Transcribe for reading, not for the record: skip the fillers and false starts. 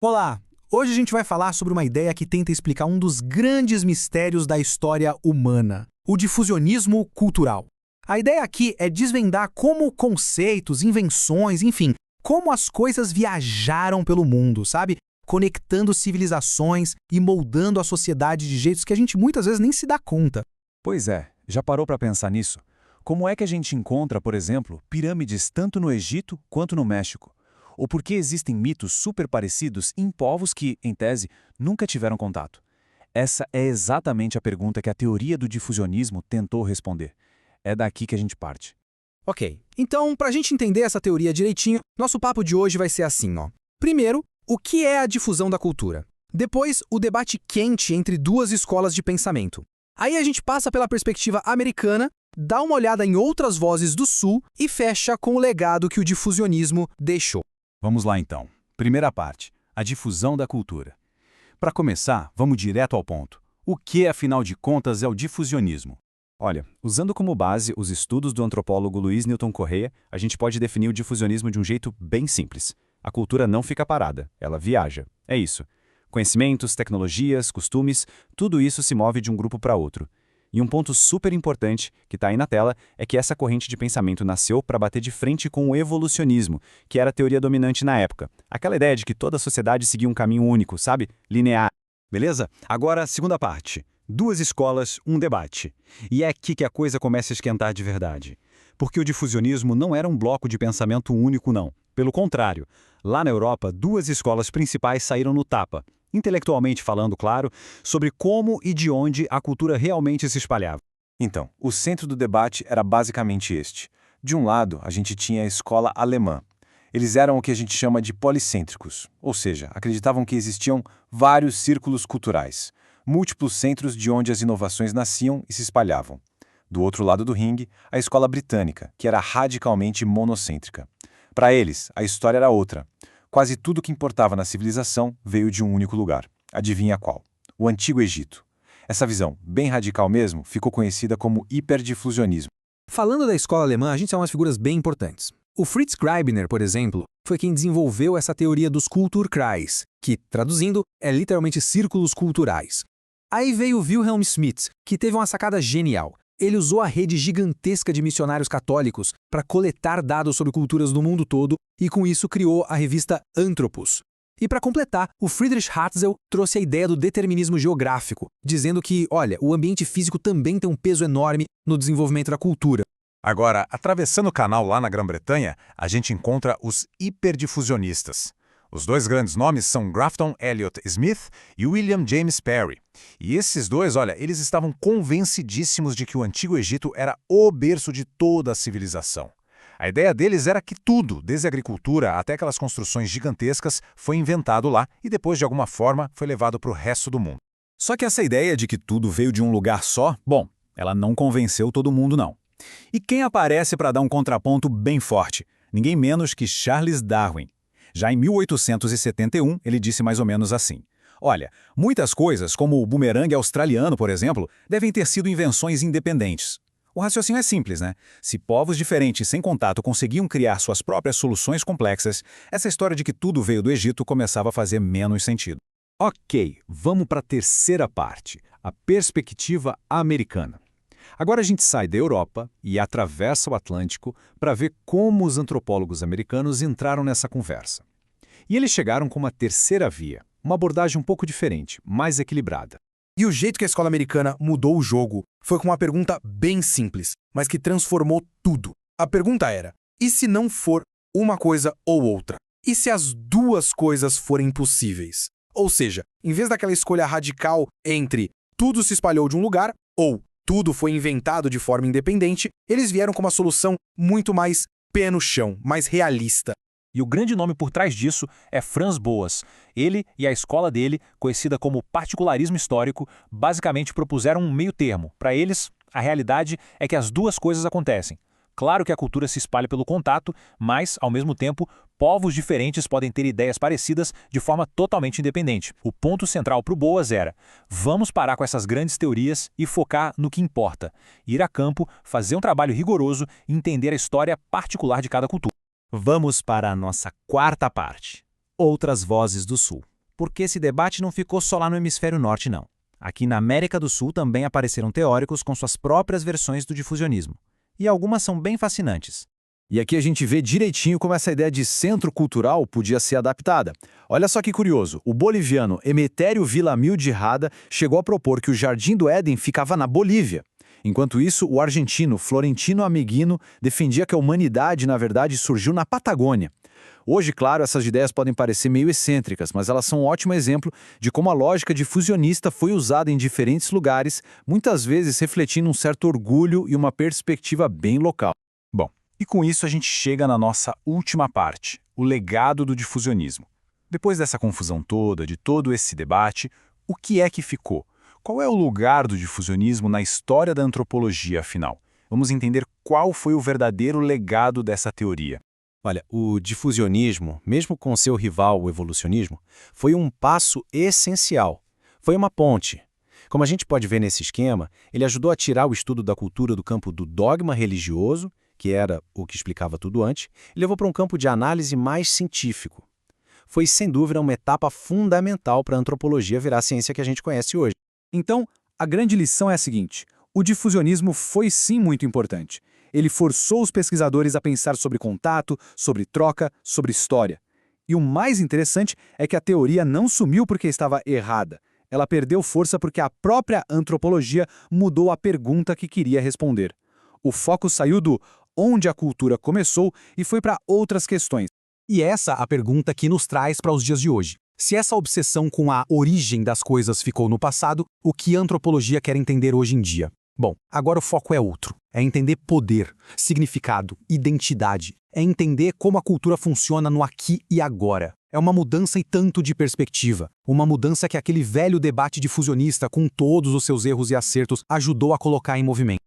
Olá! Hoje a gente vai falar sobre uma ideia que tenta explicar um dos grandes mistérios da história humana, o difusionismo cultural. A ideia aqui é desvendar como conceitos, invenções, enfim, como as coisas viajaram pelo mundo, sabe? Conectando civilizações e moldando a sociedade de jeitos que a gente muitas vezes nem se dá conta. Pois é, já parou para pensar nisso? Como é que a gente encontra, por exemplo, pirâmides tanto no Egito quanto no México? Ou por que existem mitos super parecidos em povos que, em tese, nunca tiveram contato? Essa é exatamente a pergunta que a teoria do difusionismo tentou responder. É daqui que a gente parte. Ok, então, para a gente entender essa teoria direitinho, nosso papo de hoje vai ser assim, ó. Primeiro, o que é a difusão da cultura? Depois, o debate quente entre duas escolas de pensamento. Aí a gente passa pela perspectiva americana, dá uma olhada em outras vozes do Sul e fecha com o legado que o difusionismo deixou. Vamos lá então. Primeira parte, a difusão da cultura. Para começar, vamos direto ao ponto. O que, afinal de contas, é o difusionismo? Olha, usando como base os estudos do antropólogo Luiz Newton Correia, a gente pode definir o difusionismo de um jeito bem simples. A cultura não fica parada, ela viaja. É isso. Conhecimentos, tecnologias, costumes, tudo isso se move de um grupo para outro. E um ponto super importante, que está aí na tela, é que essa corrente de pensamento nasceu para bater de frente com o evolucionismo, que era a teoria dominante na época. Aquela ideia de que toda a sociedade seguia um caminho único, sabe? Linear. Beleza? Agora, segunda parte. Duas escolas, um debate. E é aqui que a coisa começa a esquentar de verdade. Porque o difusionismo não era um bloco de pensamento único, não. Pelo contrário, lá na Europa, duas escolas principais saíram no tapa. Intelectualmente falando, claro, sobre como e de onde a cultura realmente se espalhava. Então, o centro do debate era basicamente este. De um lado, a gente tinha a escola alemã. Eles eram o que a gente chama de policêntricos, ou seja, acreditavam que existiam vários círculos culturais, múltiplos centros de onde as inovações nasciam e se espalhavam. Do outro lado do ringue, a escola britânica, que era radicalmente monocêntrica. Para eles, a história era outra. Quase tudo que importava na civilização veio de um único lugar. Adivinha qual? O Antigo Egito. Essa visão, bem radical mesmo, ficou conhecida como hiperdifusionismo. Falando da escola alemã, a gente tem umas figuras bem importantes. O Fritz Greibner, por exemplo, foi quem desenvolveu essa teoria dos Kulturkreis, que, traduzindo, é literalmente círculos culturais. Aí veio o Wilhelm Schmidt, que teve uma sacada genial. Ele usou a rede gigantesca de missionários católicos para coletar dados sobre culturas do mundo todo e com isso criou a revista Anthropos. E para completar, o Friedrich Hatzel trouxe a ideia do determinismo geográfico, dizendo que, olha, o ambiente físico também tem um peso enorme no desenvolvimento da cultura. Agora, atravessando o canal lá na Grã-Bretanha, a gente encontra os hiperdifusionistas. Os dois grandes nomes são Grafton Elliot Smith e William James Parry. E esses dois, olha, eles estavam convencidíssimos de que o Antigo Egito era o berço de toda a civilização. A ideia deles era que tudo, desde a agricultura até aquelas construções gigantescas, foi inventado lá e depois, de alguma forma, foi levado para o resto do mundo. Só que essa ideia de que tudo veio de um lugar só, bom, ela não convenceu todo mundo, não. E quem aparece para dar um contraponto bem forte? Ninguém menos que Charles Darwin. Já em 1871, ele disse mais ou menos assim: olha, muitas coisas, como o bumerangue australiano, por exemplo, devem ter sido invenções independentes. O raciocínio é simples, né? Se povos diferentes sem contato conseguiam criar suas próprias soluções complexas, essa história de que tudo veio do Egito começava a fazer menos sentido. Ok, vamos para a terceira parte, a perspectiva americana. Agora a gente sai da Europa e atravessa o Atlântico para ver como os antropólogos americanos entraram nessa conversa. E eles chegaram com uma terceira via, uma abordagem um pouco diferente, mais equilibrada. E o jeito que a escola americana mudou o jogo foi com uma pergunta bem simples, mas que transformou tudo. A pergunta era: e se não for uma coisa ou outra? E se as duas coisas forem possíveis? Ou seja, em vez daquela escolha radical entre tudo se espalhou de um lugar ou tudo foi inventado de forma independente, eles vieram com uma solução muito mais pé no chão, mais realista. E o grande nome por trás disso é Franz Boas. Ele e a escola dele, conhecida como particularismo histórico, basicamente propuseram um meio termo. Para eles, a realidade é que as duas coisas acontecem. Claro que a cultura se espalha pelo contato, mas, ao mesmo tempo, povos diferentes podem ter ideias parecidas de forma totalmente independente. O ponto central para o Boas era: vamos parar com essas grandes teorias e focar no que importa. Ir a campo, fazer um trabalho rigoroso e entender a história particular de cada cultura. Vamos para a nossa quarta parte, outras vozes do Sul. Porque esse debate não ficou só lá no hemisfério norte, não. Aqui na América do Sul também apareceram teóricos com suas próprias versões do difusionismo. E algumas são bem fascinantes. E aqui a gente vê direitinho como essa ideia de centro cultural podia ser adaptada. Olha só que curioso, o boliviano Emetério Villamil de Rada chegou a propor que o Jardim do Éden ficava na Bolívia. Enquanto isso, o argentino Florentino Amiguino defendia que a humanidade, na verdade, surgiu na Patagônia. Hoje, claro, essas ideias podem parecer meio excêntricas, mas elas são um ótimo exemplo de como a lógica difusionista foi usada em diferentes lugares, muitas vezes refletindo um certo orgulho e uma perspectiva bem local. Bom, e com isso a gente chega na nossa última parte, o legado do difusionismo. Depois dessa confusão toda, de todo esse debate, o que é que ficou? Qual é o lugar do difusionismo na história da antropologia, afinal? Vamos entender qual foi o verdadeiro legado dessa teoria. Olha, o difusionismo, mesmo com seu rival, o evolucionismo, foi um passo essencial. Foi uma ponte. Como a gente pode ver nesse esquema, ele ajudou a tirar o estudo da cultura do campo do dogma religioso, que era o que explicava tudo antes, e levou para um campo de análise mais científico. Foi, sem dúvida, uma etapa fundamental para a antropologia virar a ciência que a gente conhece hoje. Então, a grande lição é a seguinte: o difusionismo foi sim muito importante. Ele forçou os pesquisadores a pensar sobre contato, sobre troca, sobre história. E o mais interessante é que a teoria não sumiu porque estava errada. Ela perdeu força porque a própria antropologia mudou a pergunta que queria responder. O foco saiu do onde a cultura começou e foi para outras questões. E essa é a pergunta que nos traz para os dias de hoje. Se essa obsessão com a origem das coisas ficou no passado, o que a antropologia quer entender hoje em dia? Bom, agora o foco é outro. É entender poder, significado, identidade. É entender como a cultura funciona no aqui e agora. É uma mudança e tanto de perspectiva. Uma mudança que aquele velho debate difusionista, com todos os seus erros e acertos, ajudou a colocar em movimento.